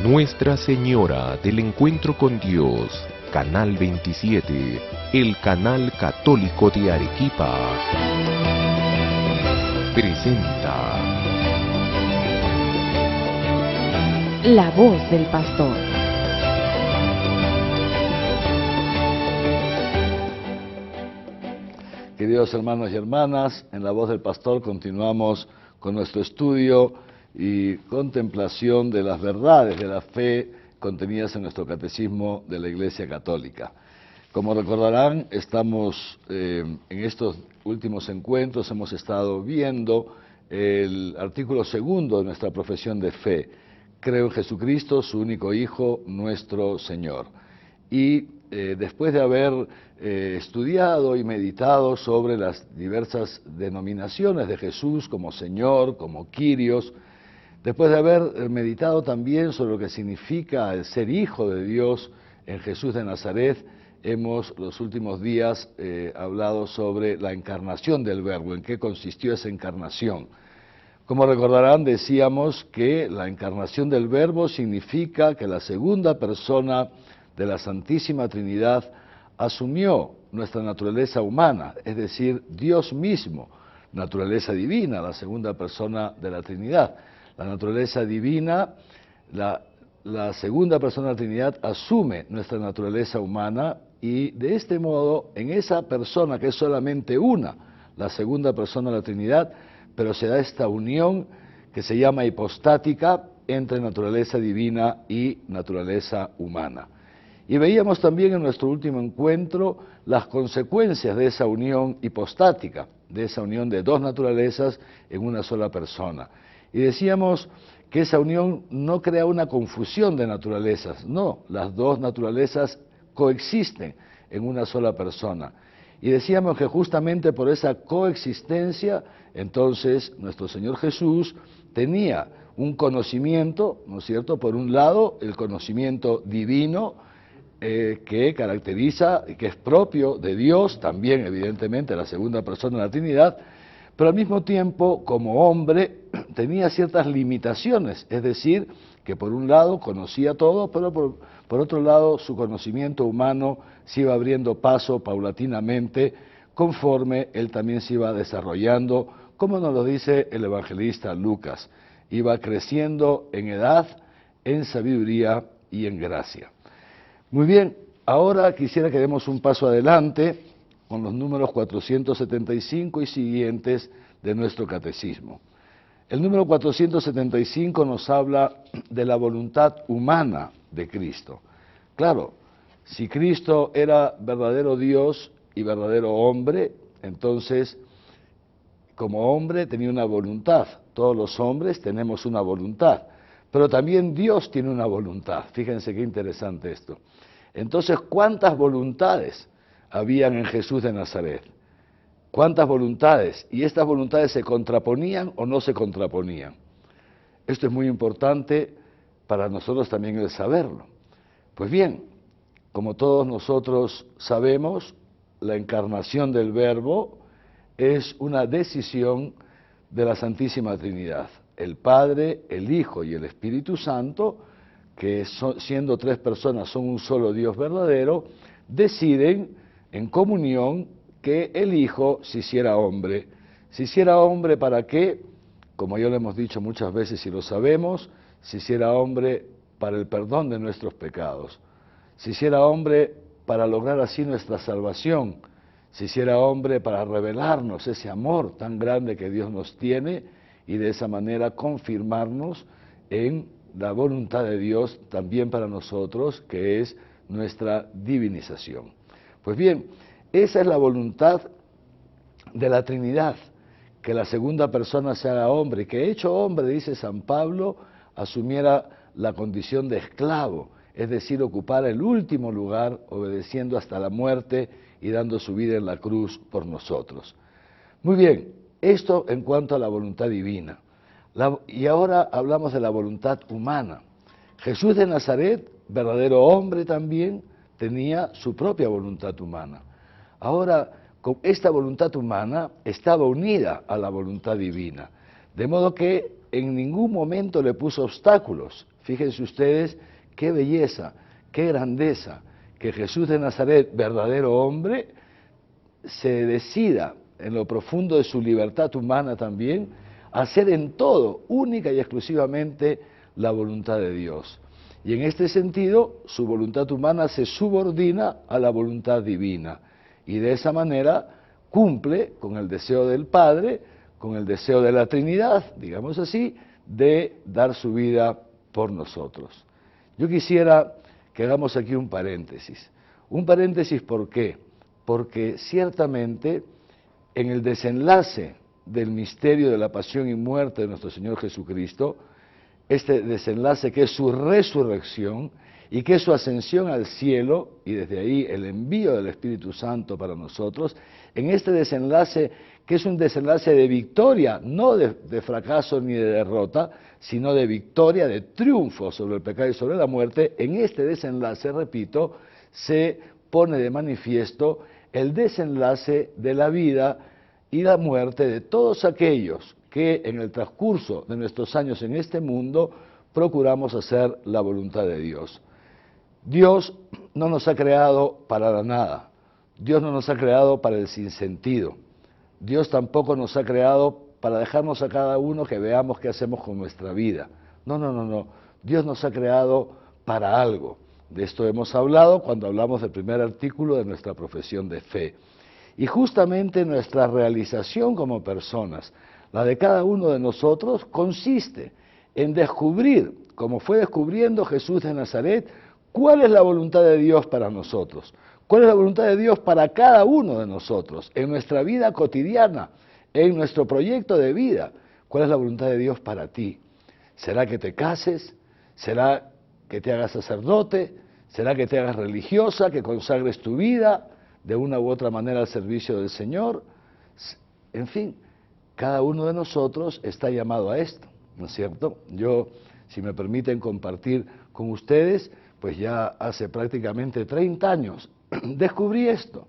Nuestra Señora del Encuentro con Dios, Canal 27, el canal católico de Arequipa, presenta La Voz del Pastor. Queridos hermanos y hermanas, en La Voz del Pastor continuamos con nuestro estudio y contemplación de las verdades de la fe contenidas en nuestro Catecismo de la Iglesia Católica. Como recordarán, estamos en estos últimos encuentros, hemos estado viendo el artículo segundo de nuestra profesión de fe: creo en Jesucristo, su único Hijo, nuestro Señor. Y después de haber estudiado y meditado sobre las diversas denominaciones de Jesús como Señor, como Kyrios, después de haber meditado también sobre lo que significa el ser hijo de Dios en Jesús de Nazaret, hemos los últimos días hablado sobre la encarnación del Verbo, en qué consistió esa encarnación. Como recordarán, decíamos que la encarnación del Verbo significa que la segunda persona de la Santísima Trinidad asumió nuestra naturaleza humana, es decir, Dios mismo, naturaleza divina, la segunda persona de la Trinidad. La naturaleza divina, la segunda persona de la Trinidad asume nuestra naturaleza humana y de este modo, en esa persona que es solamente una, la segunda persona de la Trinidad, pero se da esta unión que se llama hipostática entre naturaleza divina y naturaleza humana. Y veíamos también en nuestro último encuentro las consecuencias de esa unión hipostática, de esa unión de dos naturalezas en una sola persona. Y decíamos que esa unión no crea una confusión de naturalezas, no, las dos naturalezas coexisten en una sola persona. Y decíamos que justamente por esa coexistencia, entonces nuestro Señor Jesús tenía un conocimiento, ¿no es cierto?, por un lado el conocimiento divino, que caracteriza y que es propio de Dios, también evidentemente la segunda persona de la Trinidad, pero al mismo tiempo como hombre tenía ciertas limitaciones, es decir, que por un lado conocía todo, pero por otro lado su conocimiento humano se iba abriendo paso paulatinamente conforme él también se iba desarrollando, como nos lo dice el evangelista Lucas, iba creciendo en edad, en sabiduría y en gracia. Muy bien, ahora quisiera que demos un paso adelante con los números 475 y siguientes de nuestro catecismo. El número 475 nos habla de la voluntad humana de Cristo. Claro, si Cristo era verdadero Dios y verdadero hombre, entonces como hombre tenía una voluntad. Todos los hombres tenemos una voluntad, pero también Dios tiene una voluntad. Fíjense qué interesante esto. Entonces, ¿cuántas voluntades habían en Jesús de Nazaret? ¿Cuántas voluntades? ¿Y estas voluntades se contraponían o no se contraponían? Esto es muy importante para nosotros también el saberlo. Pues bien, como todos nosotros sabemos, la encarnación del Verbo es una decisión de la Santísima Trinidad. El Padre, el Hijo y el Espíritu Santo, que siendo tres personas son un solo Dios verdadero, deciden en comunión que el Hijo se hiciera hombre. Se hiciera hombre ¿para qué? Como ya lo hemos dicho muchas veces y lo sabemos, se hiciera hombre para el perdón de nuestros pecados. Se hiciera hombre para lograr así nuestra salvación. Se hiciera hombre para revelarnos ese amor tan grande que Dios nos tiene y de esa manera confirmarnos en la voluntad de Dios también para nosotros, que es nuestra divinización. Pues bien, esa es la voluntad de la Trinidad, que la segunda persona se haga hombre, que hecho hombre, dice San Pablo, asumiera la condición de esclavo, es decir, ocupara el último lugar, obedeciendo hasta la muerte y dando su vida en la cruz por nosotros. Muy bien, esto en cuanto a la voluntad divina. Y ahora hablamos de la voluntad humana. Jesús de Nazaret, verdadero hombre también, tenía su propia voluntad humana. Ahora, con esta voluntad humana estaba unida a la voluntad divina, de modo que en ningún momento le puso obstáculos. Fíjense ustedes qué belleza, qué grandeza, que Jesús de Nazaret, verdadero hombre, se decida en lo profundo de su libertad humana también, a hacer en todo, única y exclusivamente, la voluntad de Dios. Y en este sentido, su voluntad humana se subordina a la voluntad divina. Y de esa manera cumple con el deseo del Padre, con el deseo de la Trinidad, digamos así, de dar su vida por nosotros. Yo quisiera que hagamos aquí un paréntesis. Un paréntesis, ¿por qué? Porque ciertamente en el desenlace del misterio de la pasión y muerte de nuestro Señor Jesucristo, este desenlace que es su resurrección y que es su ascensión al cielo, y desde ahí el envío del Espíritu Santo para nosotros, en este desenlace que es un desenlace de victoria, no de fracaso ni de derrota, sino de victoria, de triunfo sobre el pecado y sobre la muerte, en este desenlace, repito, se pone de manifiesto el desenlace de la vida y la muerte de todos aquellos que en el transcurso de nuestros años en este mundo procuramos hacer la voluntad de Dios. Dios no nos ha creado para la nada, Dios no nos ha creado para el sinsentido, Dios tampoco nos ha creado para dejarnos a cada uno que veamos qué hacemos con nuestra vida. No, Dios nos ha creado para algo. De esto hemos hablado cuando hablamos del primer artículo de nuestra profesión de fe. Y justamente nuestra realización como personas, la de cada uno de nosotros, consiste en descubrir, como fue descubriendo Jesús de Nazaret, cuál es la voluntad de Dios para nosotros, cuál es la voluntad de Dios para cada uno de nosotros, en nuestra vida cotidiana, en nuestro proyecto de vida. ¿Cuál es la voluntad de Dios para ti? ¿Será que te cases? ¿Será que te hagas sacerdote? ¿Será que te hagas religiosa, que consagres tu vida de una u otra manera al servicio del Señor? En fin, cada uno de nosotros está llamado a esto, ¿no es cierto? Yo, si me permiten compartir con ustedes, pues ya hace prácticamente 30 años descubrí esto.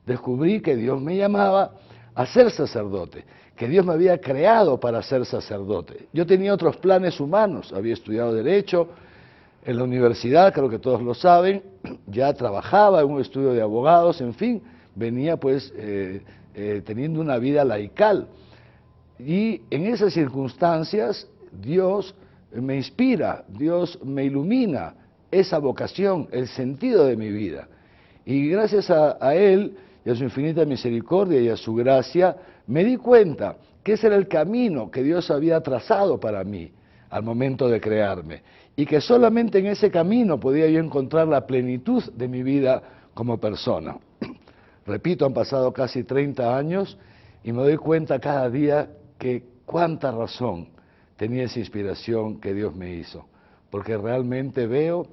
Descubrí que Dios me llamaba a ser sacerdote, que Dios me había creado para ser sacerdote. Yo tenía otros planes humanos, había estudiado Derecho en la universidad, creo que todos lo saben, ya trabajaba en un estudio de abogados, en fin, venía pues teniendo una vida laical. Y en esas circunstancias Dios me inspira, Dios me ilumina esa vocación, el sentido de mi vida. Y gracias a Él y a su infinita misericordia y a su gracia, me di cuenta que ese era el camino que Dios había trazado para mí al momento de crearme, y que solamente en ese camino podía yo encontrar la plenitud de mi vida como persona. Repito, han pasado casi 30 años y me doy cuenta cada día que cuánta razón tenía esa inspiración que Dios me hizo, porque realmente veo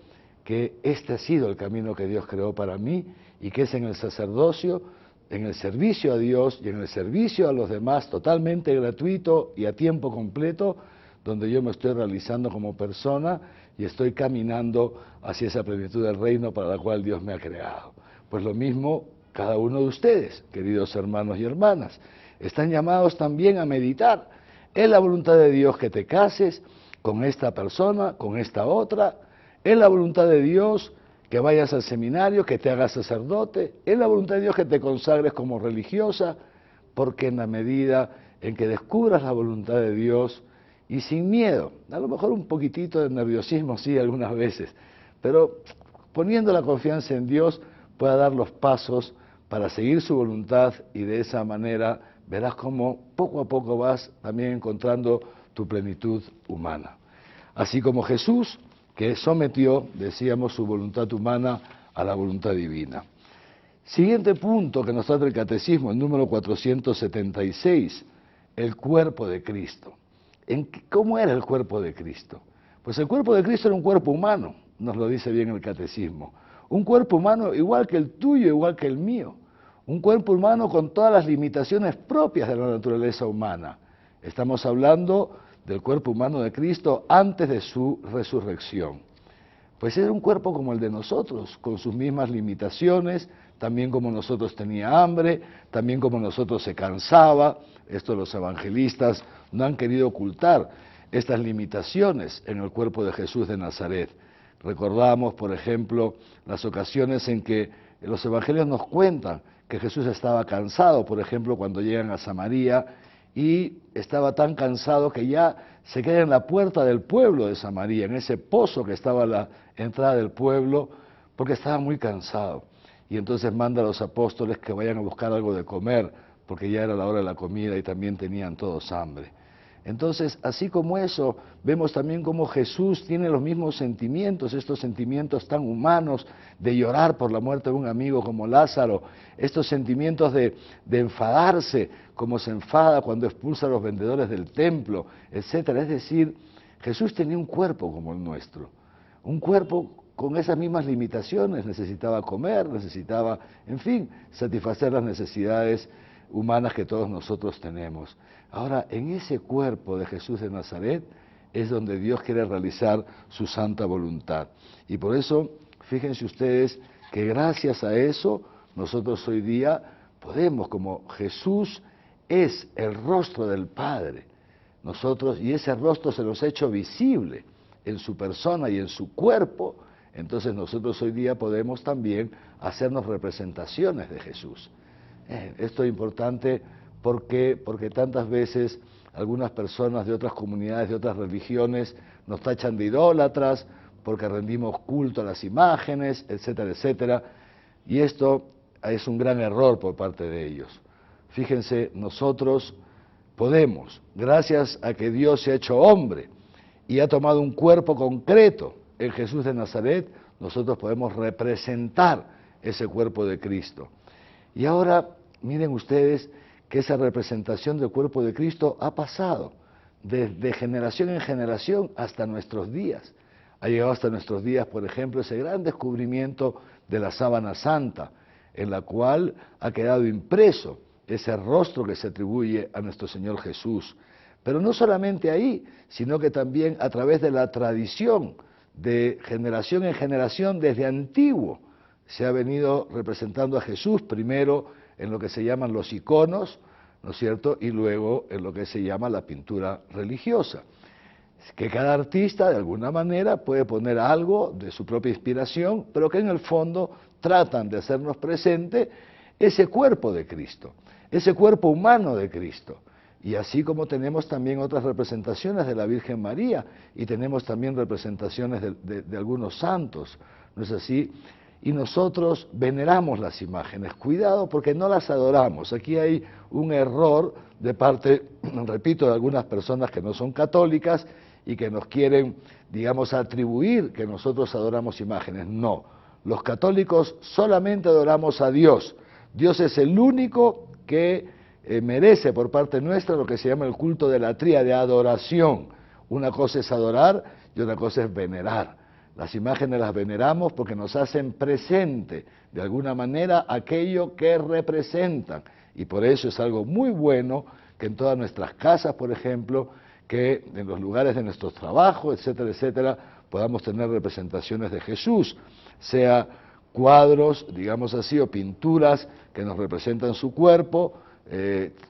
que este ha sido el camino que Dios creó para mí, y que es en el sacerdocio, en el servicio a Dios y en el servicio a los demás, totalmente gratuito y a tiempo completo, donde yo me estoy realizando como persona y estoy caminando hacia esa plenitud del reino para la cual Dios me ha creado. Pues lo mismo cada uno de ustedes, queridos hermanos y hermanas, están llamados también a meditar. ¿Es la voluntad de Dios que te cases con esta persona, con esta otra? ¿Es la voluntad de Dios que vayas al seminario, que te hagas sacerdote? ¿Es la voluntad de Dios que te consagres como religiosa? Porque en la medida en que descubras la voluntad de Dios y sin miedo, a lo mejor un poquitito de nerviosismo sí algunas veces, pero poniendo la confianza en Dios, pueda dar los pasos para seguir su voluntad, y de esa manera verás cómo poco a poco vas también encontrando tu plenitud humana. Así como Jesús, que sometió, decíamos, su voluntad humana a la voluntad divina. Siguiente punto que nos trata el Catecismo, el número 476, el cuerpo de Cristo. ¿Cómo era el cuerpo de Cristo? Pues el cuerpo de Cristo era un cuerpo humano, nos lo dice bien el Catecismo. Un cuerpo humano igual que el tuyo, igual que el mío. Un cuerpo humano con todas las limitaciones propias de la naturaleza humana. Estamos hablando del cuerpo humano de Cristo antes de su resurrección. Pues era un cuerpo como el de nosotros, con sus mismas limitaciones, también como nosotros tenía hambre, también como nosotros se cansaba. Esto los evangelistas no han querido ocultar. estas limitaciones en el cuerpo de Jesús de Nazaret. Recordamos, por ejemplo, las ocasiones en que los evangelios nos cuentan que Jesús estaba cansado, por ejemplo, cuando llegan a Samaria, y estaba tan cansado que ya se queda en la puerta del pueblo de Samaria, en ese pozo que estaba a la entrada del pueblo, porque estaba muy cansado. Y entonces manda a los apóstoles que vayan a buscar algo de comer, porque ya era la hora de la comida y también tenían todos hambre. Entonces, así como eso, vemos también cómo Jesús tiene los mismos sentimientos, estos sentimientos tan humanos de llorar por la muerte de un amigo como Lázaro, estos sentimientos de enfadarse, como se enfada cuando expulsa a los vendedores del templo, etcétera. Es decir, Jesús tenía un cuerpo como el nuestro, un cuerpo con esas mismas limitaciones, necesitaba comer, necesitaba, en fin, satisfacer las necesidades humanas que todos nosotros tenemos. Ahora, en ese cuerpo de Jesús de Nazaret es donde Dios quiere realizar su santa voluntad. Y por eso, fíjense ustedes que gracias a eso, nosotros hoy día podemos, como Jesús es el rostro del Padre, nosotros, y ese rostro se nos ha hecho visible en su persona y en su cuerpo, entonces nosotros hoy día podemos también hacernos representaciones de Jesús. Esto es importante porque tantas veces algunas personas de otras comunidades, de otras religiones, nos tachan de idólatras porque rendimos culto a las imágenes, etcétera, etcétera, y esto es un gran error por parte de ellos. Fíjense, nosotros podemos, gracias a que Dios se ha hecho hombre y ha tomado un cuerpo concreto en Jesús de Nazaret, nosotros podemos representar ese cuerpo de Cristo. Y ahora, miren ustedes que esa representación del cuerpo de Cristo ha pasado desde generación en generación hasta nuestros días. Ha llegado hasta nuestros días, por ejemplo, ese gran descubrimiento de la sábana santa, en la cual ha quedado impreso ese rostro que se atribuye a nuestro Señor Jesús. Pero no solamente ahí, sino que también a través de la tradición, de generación en generación, desde antiguo, se ha venido representando a Jesús, primero en lo que se llaman los iconos, ¿no es cierto?, y luego en lo que se llama la pintura religiosa. Que cada artista, de alguna manera, puede poner algo de su propia inspiración, pero que en el fondo tratan de hacernos presente ese cuerpo de Cristo, ese cuerpo humano de Cristo. Y así como tenemos también otras representaciones de la Virgen María, y tenemos también representaciones de algunos santos, ¿no es así? Y nosotros veneramos las imágenes. Cuidado porque no las adoramos. Aquí hay un error de parte, repito, de algunas personas que no son católicas y que nos quieren, digamos, atribuir que nosotros adoramos imágenes. No, los católicos solamente adoramos a Dios. Dios es el único que merece por parte nuestra lo que se llama el culto de la tríada de adoración. Una cosa es adorar y otra cosa es venerar. Las imágenes las veneramos porque nos hacen presente, de alguna manera, aquello que representan. Y por eso es algo muy bueno que en todas nuestras casas, por ejemplo, que en los lugares de nuestros trabajos, etcétera, etcétera, podamos tener representaciones de Jesús, sea cuadros, digamos así, o pinturas que nos representan su cuerpo,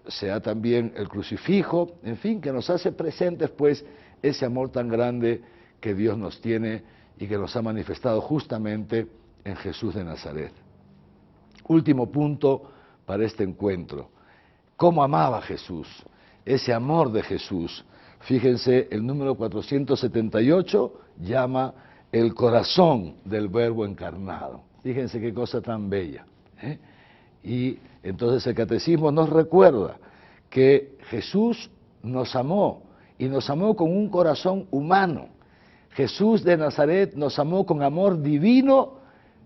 sea también el crucifijo, en fin, que nos hace presentes, pues, ese amor tan grande que Dios nos tiene y que nos ha manifestado justamente en Jesús de Nazaret. Último punto para este encuentro. ¿Cómo amaba Jesús? Ese amor de Jesús. Fíjense, el número 478 llama el corazón del Verbo encarnado. Fíjense qué cosa tan bella. Y entonces el catecismo nos recuerda que Jesús nos amó, y nos amó con un corazón humano. Jesús de Nazaret nos amó con amor divino,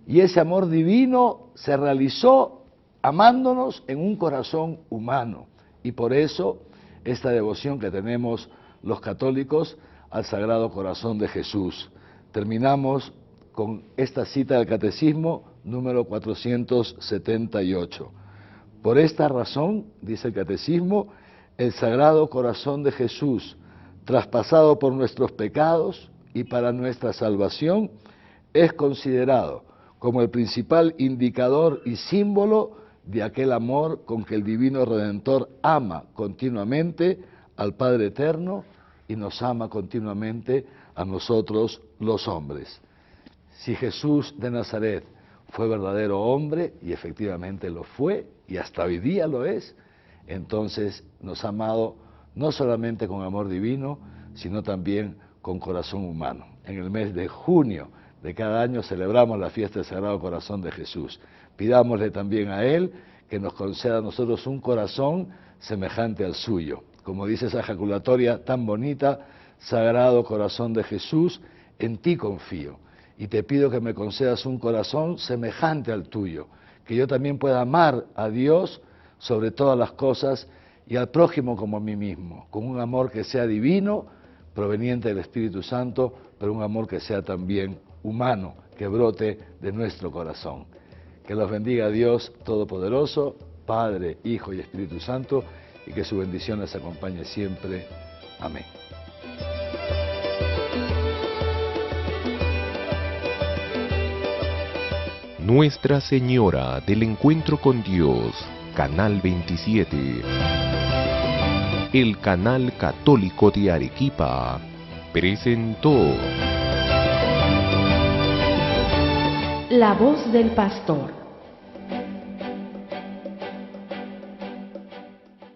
y ese amor divino se realizó amándonos en un corazón humano. Y por eso esta devoción que tenemos los católicos al Sagrado Corazón de Jesús. Terminamos con esta cita del Catecismo número 478. Por esta razón, dice el Catecismo, el Sagrado Corazón de Jesús, traspasado por nuestros pecados y para nuestra salvación, es considerado como el principal indicador y símbolo de aquel amor con que el Divino Redentor ama continuamente al Padre Eterno y nos ama continuamente a nosotros los hombres. Si Jesús de Nazaret fue verdadero hombre, y efectivamente lo fue, y hasta hoy día lo es, entonces nos ha amado no solamente con amor divino, sino también con corazón humano. En el mes de junio de cada año celebramos la fiesta del Sagrado Corazón de Jesús. Pidámosle también a Él que nos conceda a nosotros un corazón semejante al suyo. Como dice esa ejaculatoria tan bonita, Sagrado Corazón de Jesús, en ti confío. Y te pido que me concedas un corazón semejante al tuyo, que yo también pueda amar a Dios sobre todas las cosas y al prójimo como a mí mismo, con un amor que sea divino, proveniente del Espíritu Santo, pero un amor que sea también humano, que brote de nuestro corazón. Que los bendiga Dios Todopoderoso, Padre, Hijo y Espíritu Santo, y que su bendición les acompañe siempre. Amén. Nuestra Señora del Encuentro con Dios, Canal 27. El Canal Católico de Arequipa presentó La voz del pastor.